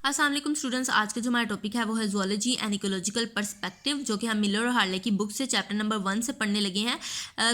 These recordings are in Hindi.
अस्सलाम वालेकुम स्टूडेंट्स। आज का जो हमारा टॉपिक है वो है ज़ूलॉजी एंड इकोलॉजिकल पर्सपेक्टिव, जो कि हम मिलर और हार्ले की बुक से चैप्टर नंबर 1 से पढ़ने लगे हैं।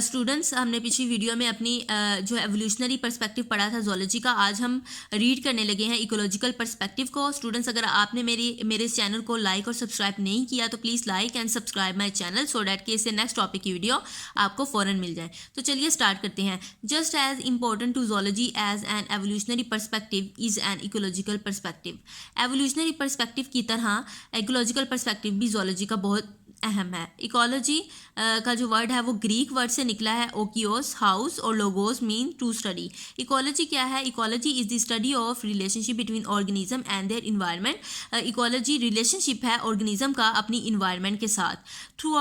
स्टूडेंट्स, हमने पिछली वीडियो में अपनी जो एवोल्यूशनरी पर्सपेक्टिव पढ़ा था ज़ूलॉजी का। आज हम रीड करने लगे हैं इकोलॉजिकल पर्सपेक्टिव को। स्टूडेंट्स, अगर आपने मेरे इस चैनल को लाइक और सब्सक्राइब नहीं किया तो please like and subscribe my channel so that कि इससे नेक्स्ट टॉपिक की वीडियो आपको फ़ौरन मिल जाए। तो चलिए स्टार्ट करते हैं। Just as important to zoology as an evolutionary perspective is an ecological perspective. Evolutionary perspective की तरह इकोलॉजिकल पर्सपेक्टिव भी ज़ूलॉजी का बहुत अहम है। इकोलॉजी का जो वर्ड है वो ग्रीक वर्ड से निकला है, ओकियोस हाउस, और लोगोस मीन टू स्टडी। इकोलॉजी क्या है? Ecology is the study of relationship between organism and their environment. Ecology relationship है ऑर्गेनिज्म का अपनी इन्वायरमेंट के साथ। Through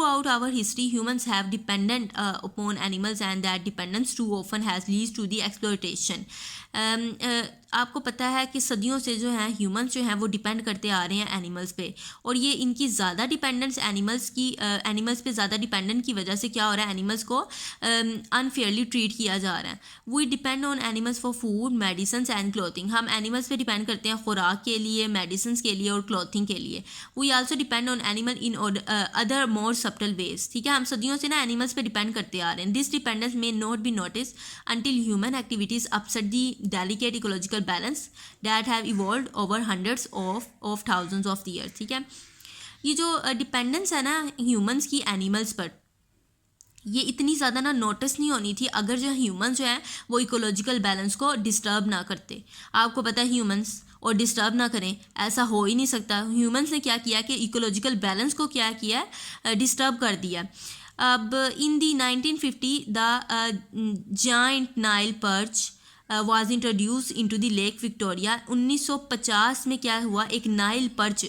out our history humans have dependent upon animals and that dependence too often has lead to the exploitation. आपको पता है कि सदियों से जो है ह्यूमंस जो हैं वो डिपेंड करते आ रहे हैं एनिमल्स पे, और ये इनकी ज़्यादा डिपेंडेंस एनिमल्स पे ज़्यादा डिपेंडेंट की वजह से क्या हो रहा है, एनिमल्स को अनफेयरली ट्रीट किया जा रहा है। We depend on animals for food, medicine and clothing. हम एनिमल्स पे डिपेंड करते हैं खुराक के लिए, मेडिसिन के लिए और क्लॉथिंग के लिए। We also depend on animal in other more subtle ways. ठीक है, हम सदियों से ना एनिमल्स पे डिपेंड करते आ रहे हैं। This dependence may not be notice until human activities upset the delicate ecological balance that have evolved over hundreds of thousands of years। ठीक है, ये जो डिपेंडेंस है ना ह्यूमंस की एनिमल्स पर, ये इतनी ज़्यादा ना नोटिस नहीं होनी थी अगर जो ह्यूमंस जो है वो इकोलॉजिकल बैलेंस को डिस्टर्ब ना करते। आपको पता है ह्यूमंस और डिस्टर्ब ना करें, ऐसा हो ही नहीं सकता। ह्यूमंस ने क्या किया कि इकोलॉजिकल बैलेंस को क्या किया, डिस्टर्ब कर दिया। अब इन दी 1950 the giant Nile perch was introduce into the lake Victoria. 1950 में क्या हुआ, एक नाइल पर्च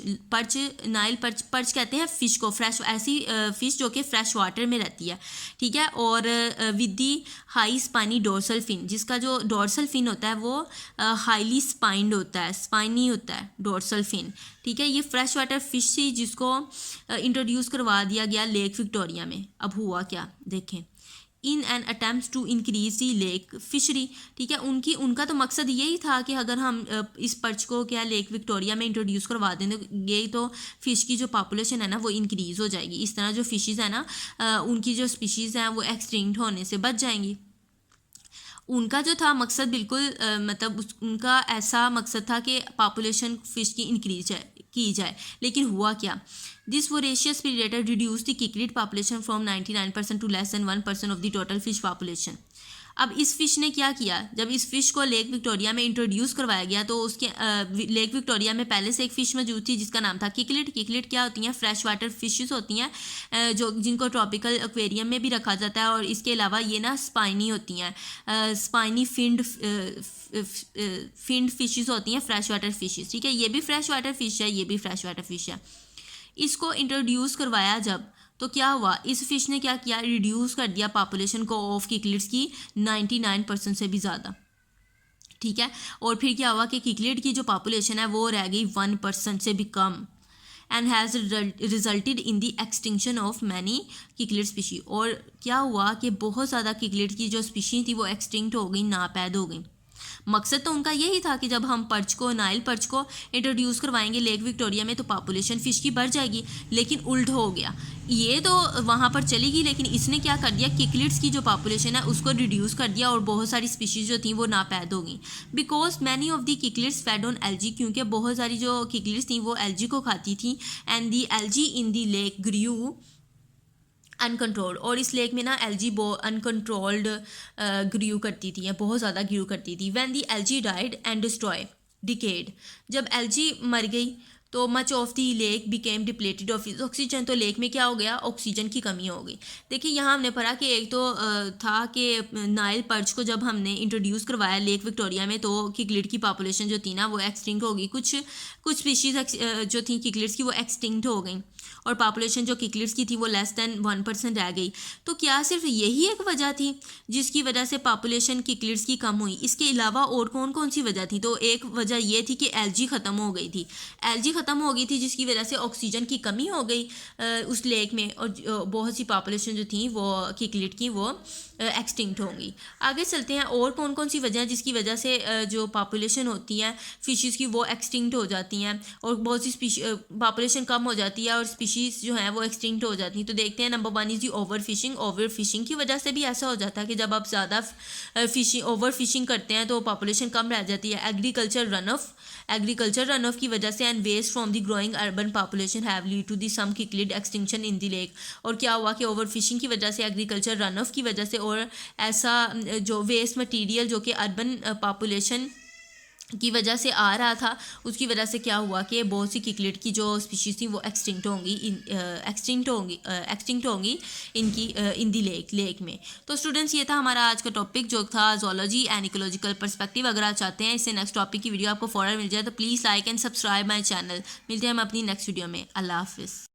कहते हैं फ़िश को, फ्रेश ऐसी फ़िश जो कि फ्रेश वाटर में रहती है। ठीक है, और with the high spiny dorsal fin, जिसका जो डोर्सल फिन होता है वो हाईली स्पाइंड होता है, स्पाइनी होता है डोर्सल फिन। ठीक है, ये फ्रेश वाटर फिश थी जिसको इंट्रोड्यूस करवा दिया गया लेक विक्टोरिया में। अब हुआ क्या देखें, in an attempt to increase the lake fishery. ठीक है, उनका तो मकसद यही था कि अगर हम इस पर्च को क्या लेक विक्टोरिया में इंट्रोड्यूस करवा देंगे तो फ़िश की जो पॉपुलेशन है ना वो इंक्रीज़ हो जाएगी। इस तरह जो फ़िशेज़ है ना उनकी जो स्पीशीज़ हैं वो एक्सटिंक्ट होने से बच जाएंगी। उनका जो था मकसद बिल्कुल उनका ऐसा मकसद था कि पॉपुलेशन फ़िश की इंक्रीज की जाए। लेकिन हुआ क्या, this voracious predator reduce the cichlid population from 99% to less than 1% of the total fish population. अब इस फिश ने क्या किया, जब इस फिश को लेक विक्टोरिया में इंट्रोड्यूस करवाया गया तो उसके लेक विक्टोरिया में पहले से एक फ़िश मौजूद थी जिसका नाम था किकलिड। किकलिड क्या होती हैं, फ्रेश वाटर फिशेस होती हैं जो जिनको ट्रॉपिकल एक्वेरियम में भी रखा जाता है, और इसके अलावा ये ना स्पाइनी होती हैं, स्पाइनी फिंड फिशेस होती हैं, फ्रेश वाटर फिशेस। ठीक है, ये भी फ्रेश वाटर फिश है, ये भी फ्रेश वाटर फिश है। इसको इंट्रोड्यूस करवाया जब, तो क्या हुआ, इस फिश ने क्या किया, रिड्यूस कर दिया पॉपुलेशन को ऑफ किकलिड्स की 99% से भी ज़्यादा। ठीक है, और फिर क्या हुआ कि किकलिड की जो पॉपुलेशन है वो रह गई 1% से भी कम, and has resulted in the extinction of many cichlid species. और क्या हुआ कि बहुत ज़्यादा किकलिड की जो स्पीशी थी वो एक्सटिंक्ट हो गई, नापैद हो गई। मकसद तो उनका यही था कि जब हम नाइल पर्च को इंट्रोड्यूस करवाएंगे लेक विक्टोरिया में तो पॉपुलेशन फ़िश की बढ़ जाएगी, लेकिन उल्ट हो गया। ये तो वहाँ पर चलेगी, लेकिन इसने क्या कर दिया, किकलिड्स की जो पॉपुलेशन है उसको रिड्यूस कर दिया और बहुत सारी स्पीशीज़ जो थी वो नापैद हो गई। Because many of the cichlids fed on algae, क्योंकि बहुत सारी जो किकलिड्स थी वो एल्जी को खाती थी। And the algae in the lake grew uncontrolled, और इस लेक में ना एल्जी अनकंट्रोल्ड ग्रू करती थी, या बहुत ज़्यादा ग्रू करती थी। When the algae died and decade, जब एल्जी मर गई तो much of the lake became depleted of oxygen, तो लेक में क्या हो गया, ऑक्सीजन की कमी हो गई। देखिए यहाँ हमने पढ़ा कि एक तो था कि नाइल पर्च को जब हमने इंट्रोड्यूस करवाया लेक विक्टोरिया में तो किकलिड की पॉपुलेशन जो थी ना वो एक्सटिंक्ट हो गई, कुछ स्पीशीज़ जो थी किकलिड्स की वो एक्सटिंक्ट हो गई, और पॉपुलेशन जो किकलिड्स की थी वो लेस दैन 1% रह गई। तो क्या सिर्फ यही एक वजह थी जिसकी वजह से पॉपुलेशन किकलिड्स की कम हुई? इसके अलावा और कौन कौन सी वजह थी? तो एक वजह ये थी कि एल्जी ख़त्म हो गई थी। एल्जी ख़त्म हो गई थी जिसकी वजह से ऑक्सीजन की कमी हो गई उस लेक में, और बहुत सी पॉपुलेशन जो थी वो किकलिड की वो एक्सटिंक्ट होंगी। आगे चलते हैं, और कौन कौन सी वजह है जिसकी वजह से जो पॉपुलेशन होती है फिशेज़ की वो एक्सटिंक्ट हो जाती हैं, और बहुत सी पॉपुलेशन कम हो जाती है और स्पीशीज़ जो हैं वो एक्सटिंक्ट हो जाती हैं। तो देखते हैं, number 1 is the over fishing. Over fishing की वजह से भी ऐसा हो जाता है कि जब आप ज़्यादा ओवर फिशिंग करते हैं तो पॉपुलेशन कम रह जाती है। एग्रीकल्चर रन ऑफ की वजह से and waste from the growing urban population have lead to the some cichlid extinction in the lake. और क्या हुआ कि ओवर फिशिंग की वजह से, एग्रीकल्चर रन ऑफ की वजह से, और ऐसा जो वेस्ट मटीरियल जो कि अर्बन पॉपुलेशन की वजह से आ रहा था, उसकी वजह से क्या हुआ कि बहुत सी किकलिड की जो स्पीशीज़ थी वो एक्सटिंक्ट होंगी इनकी इन दी लेक में। तो स्टूडेंट्स, ये था हमारा आज का टॉपिक जो था ज़ूलॉजी एंड इकोलॉजिकल पर्सपेक्टिव। अगर आप चाहते हैं इससे नेक्स्ट टॉपिक की वीडियो आपको फ़ौरन मिल जाए तो please like and subscribe my channel. मिलते हैं हम अपनी नेक्स्ट वीडियो में। अल्लाह हाफिज़।